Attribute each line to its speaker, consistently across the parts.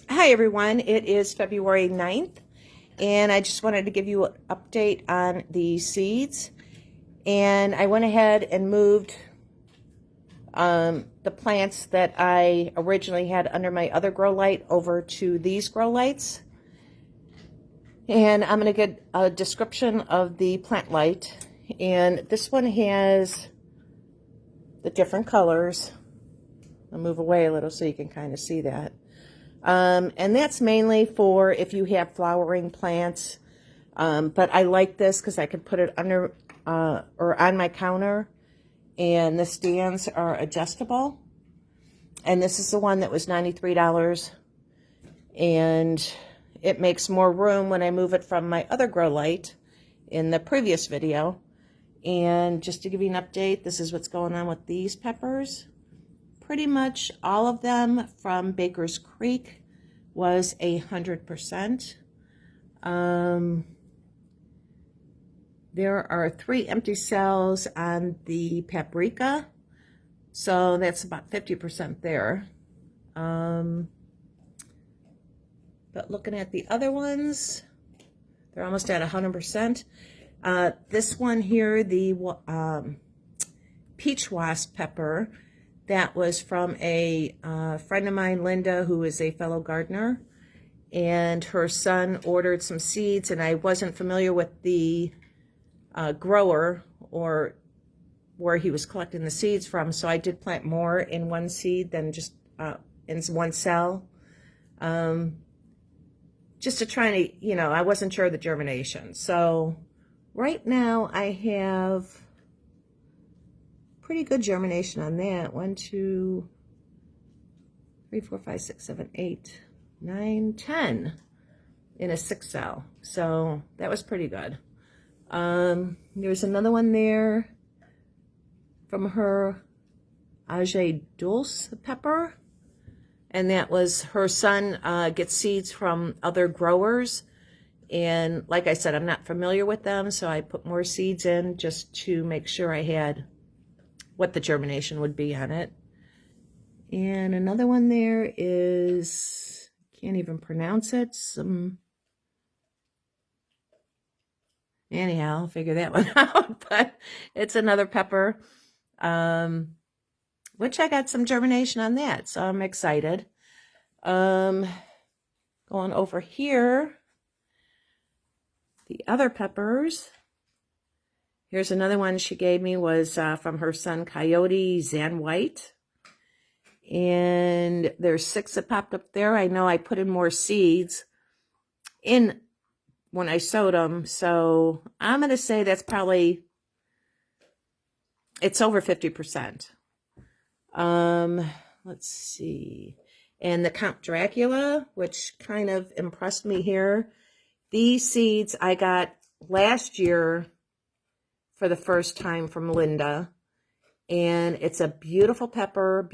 Speaker 1: Hi everyone, it is February 9th and I just wanted to give you an update on the seeds. And I went ahead and moved the plants that I originally had under my other grow light over to these grow lights. And I'm going to get a description of the plant light. And this one has the different colors. I'll move away a little so you can kind of see that. And that's mainly for if you have flowering plants. But I like this because I could put it under or on my counter, and the stands are adjustable. And this is the one that was $93, and it makes more room when I move it from my other grow light in the previous video. And just to give you an update, this is what's going on with these peppers. Pretty much all of them from Baker's Creek was 100%. There are 3 empty cells on the paprika, so that's about 50% there. But looking at the other ones, they're almost at 100%. This one here, the peach wasp pepper, that was from a friend of mine, Linda, who is a fellow gardener, and her son ordered some seeds, and I wasn't familiar with the grower or where he was collecting the seeds from, so I did plant more in one seed than just in one cell, just to try to, I wasn't sure of the germination. So right now I have pretty good germination on that. 1, 2, 3, 4, 5, 6, 7, 8, 9, 10 in a 6 cell. So that was pretty good. There's another one there from her Age Dulce pepper, and that was her son gets seeds from other growers, and like I said, I'm not familiar with them, so I put more seeds in just to make sure I had what the germination would be on it. And another one there is, can't even pronounce it, anyhow, I'll figure that one out. But it's another pepper, which I got some germination on that, so I'm excited. Going over here, the other peppers. Here's another one she gave me, was from her son Coyote Zan White. And there's 6 that popped up there. I know I put in more seeds in when I sowed them, so I'm going to say that's probably, it's over 50%. Let's see. And the Count Dracula, which kind of impressed me here. These seeds I got last year for the first time from Linda. And it's a beautiful pepper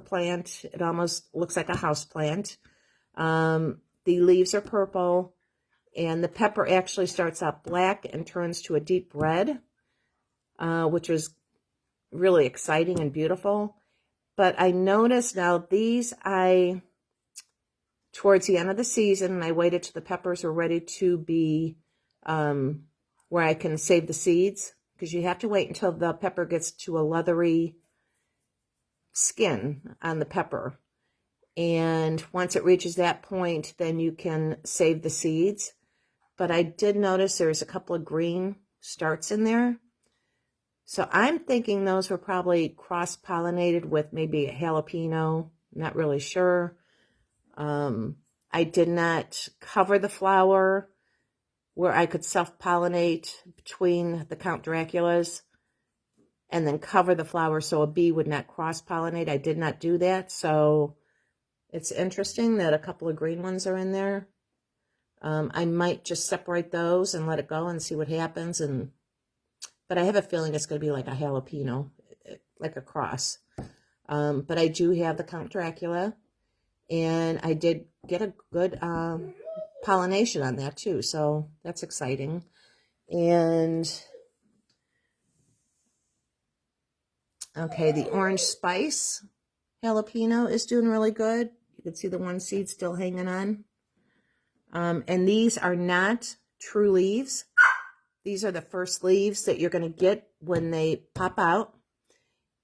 Speaker 1: plant. It almost looks like a house plant. The leaves are purple, and the pepper actually starts out black and turns to a deep red, which was really exciting and beautiful. But I noticed now these, towards the end of the season, I waited till the peppers were ready to be where I can save the seeds, because you have to wait until the pepper gets to a leathery skin on the pepper. And once it reaches that point, then you can save the seeds. But I did notice there's a couple of green starts in there. So I'm thinking those were probably cross-pollinated with maybe a jalapeno. Not really sure. I did not cover the flower where I could self-pollinate between the Count Draculas and then cover the flower so a bee would not cross-pollinate. I did not do that, so it's interesting that a couple of green ones are in there. I might just separate those and let it go and see what happens. But I have a feeling it's going to be like a jalapeno, like a cross. But I do have the Count Dracula, and I did get a good pollination on that too, so that's exciting. And okay, the Orange Spice jalapeno is doing really good. can see the one seed still hanging on. And these are not true leaves. These are the first leaves that you're going to get when they pop out.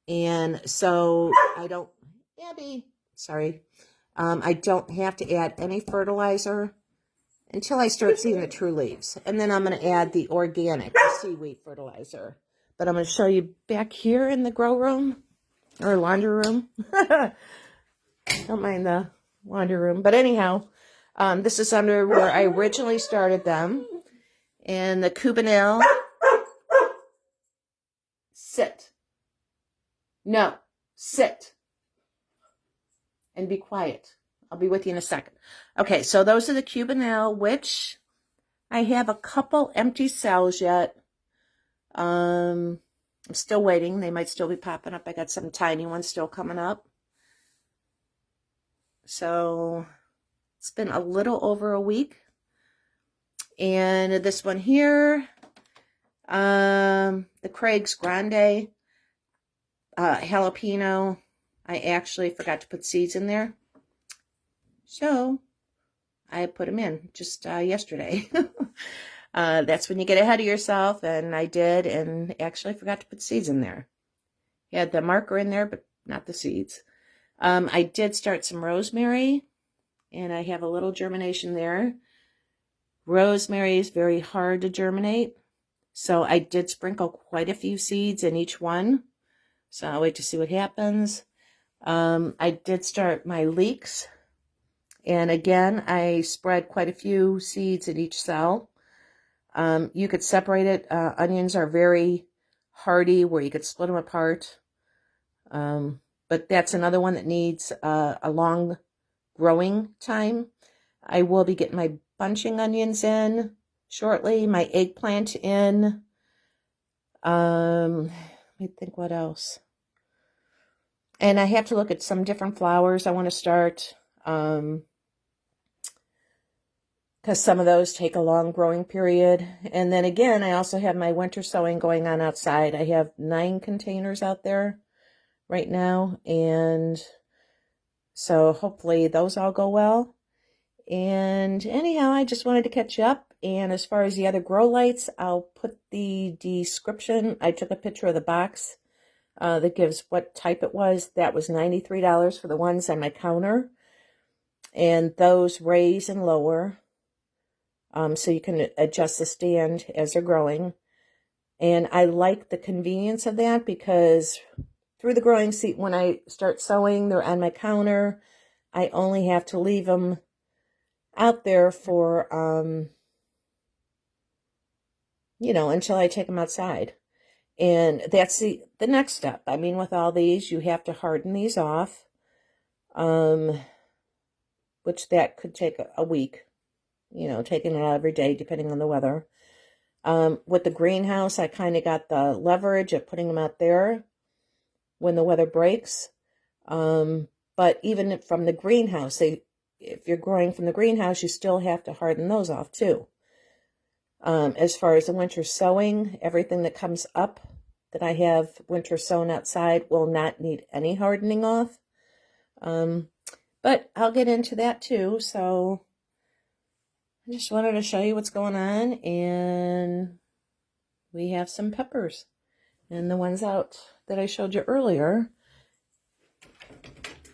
Speaker 1: And so I don't, Abby, sorry. I don't have to add any fertilizer until I start seeing the true leaves. And then I'm going to add the organic, the seaweed fertilizer. But I'm going to show you back here in the grow room, or laundry room. Don't mind the laundry room. But anyhow, this is under where I originally started them. And the Cubanelle, sit. No, sit. And be quiet. I'll be with you in a second. Okay, so those are the Cubanelle, which I have a couple empty cells yet. I'm still waiting. They might still be popping up. I got some tiny ones still coming up. So it's been a little over a week. And this one here, the Craig's Grande jalapeno, I actually forgot to put seeds in there. So I put them in just yesterday. That's when you get ahead of yourself, and I did, and actually forgot to put seeds in there. Had the marker in there, but not the seeds. I did start some rosemary, and I have a little germination there. Rosemary is very hard to germinate, so I did sprinkle quite a few seeds in each one. So I'll wait to see what happens. I did start my leeks, and again, I spread quite a few seeds in each cell. You could separate it. Onions are very hardy, where you could split them apart. But that's another one that needs a long growing time. I will be getting my bunching onions in shortly, my eggplant in. Let me think what else. And I have to look at some different flowers I want to start. Because some of those take a long growing period. And then again, I also have my winter sowing going on outside. I have 9 containers out there right now. And so hopefully those all go well. And anyhow, I just wanted to catch up. And as far as the other grow lights, I'll put the description. I took a picture of the box that gives what type it was. That was $93 for the ones on my counter. And those raise and lower. So you can adjust the stand as they're growing. And I like the convenience of that, because through the growing seat, when I start sowing, they're on my counter. I only have to leave them out there for, until I take them outside. And that's the next step. I mean, with all these, you have to harden these off, which that could take a week, taking it out every day, depending on the weather. With the greenhouse, I kind of got the leverage of putting them out there when the weather breaks. But even from the greenhouse, if you're growing from the greenhouse, you still have to harden those off too. As far as the winter sowing, everything that comes up that I have winter sown outside will not need any hardening off. But I'll get into that too. So I just wanted to show you what's going on. And we have some peppers. And the ones out that I showed you earlier.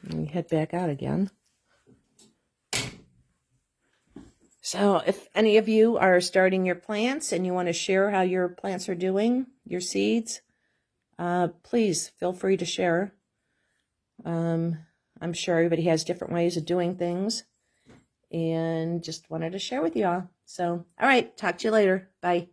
Speaker 1: Let me head back out again. So if any of you are starting your plants and you want to share how your plants are doing, your seeds, please feel free to share. I'm sure everybody has different ways of doing things, and just wanted to share with you all. So, all right, talk to you later. Bye.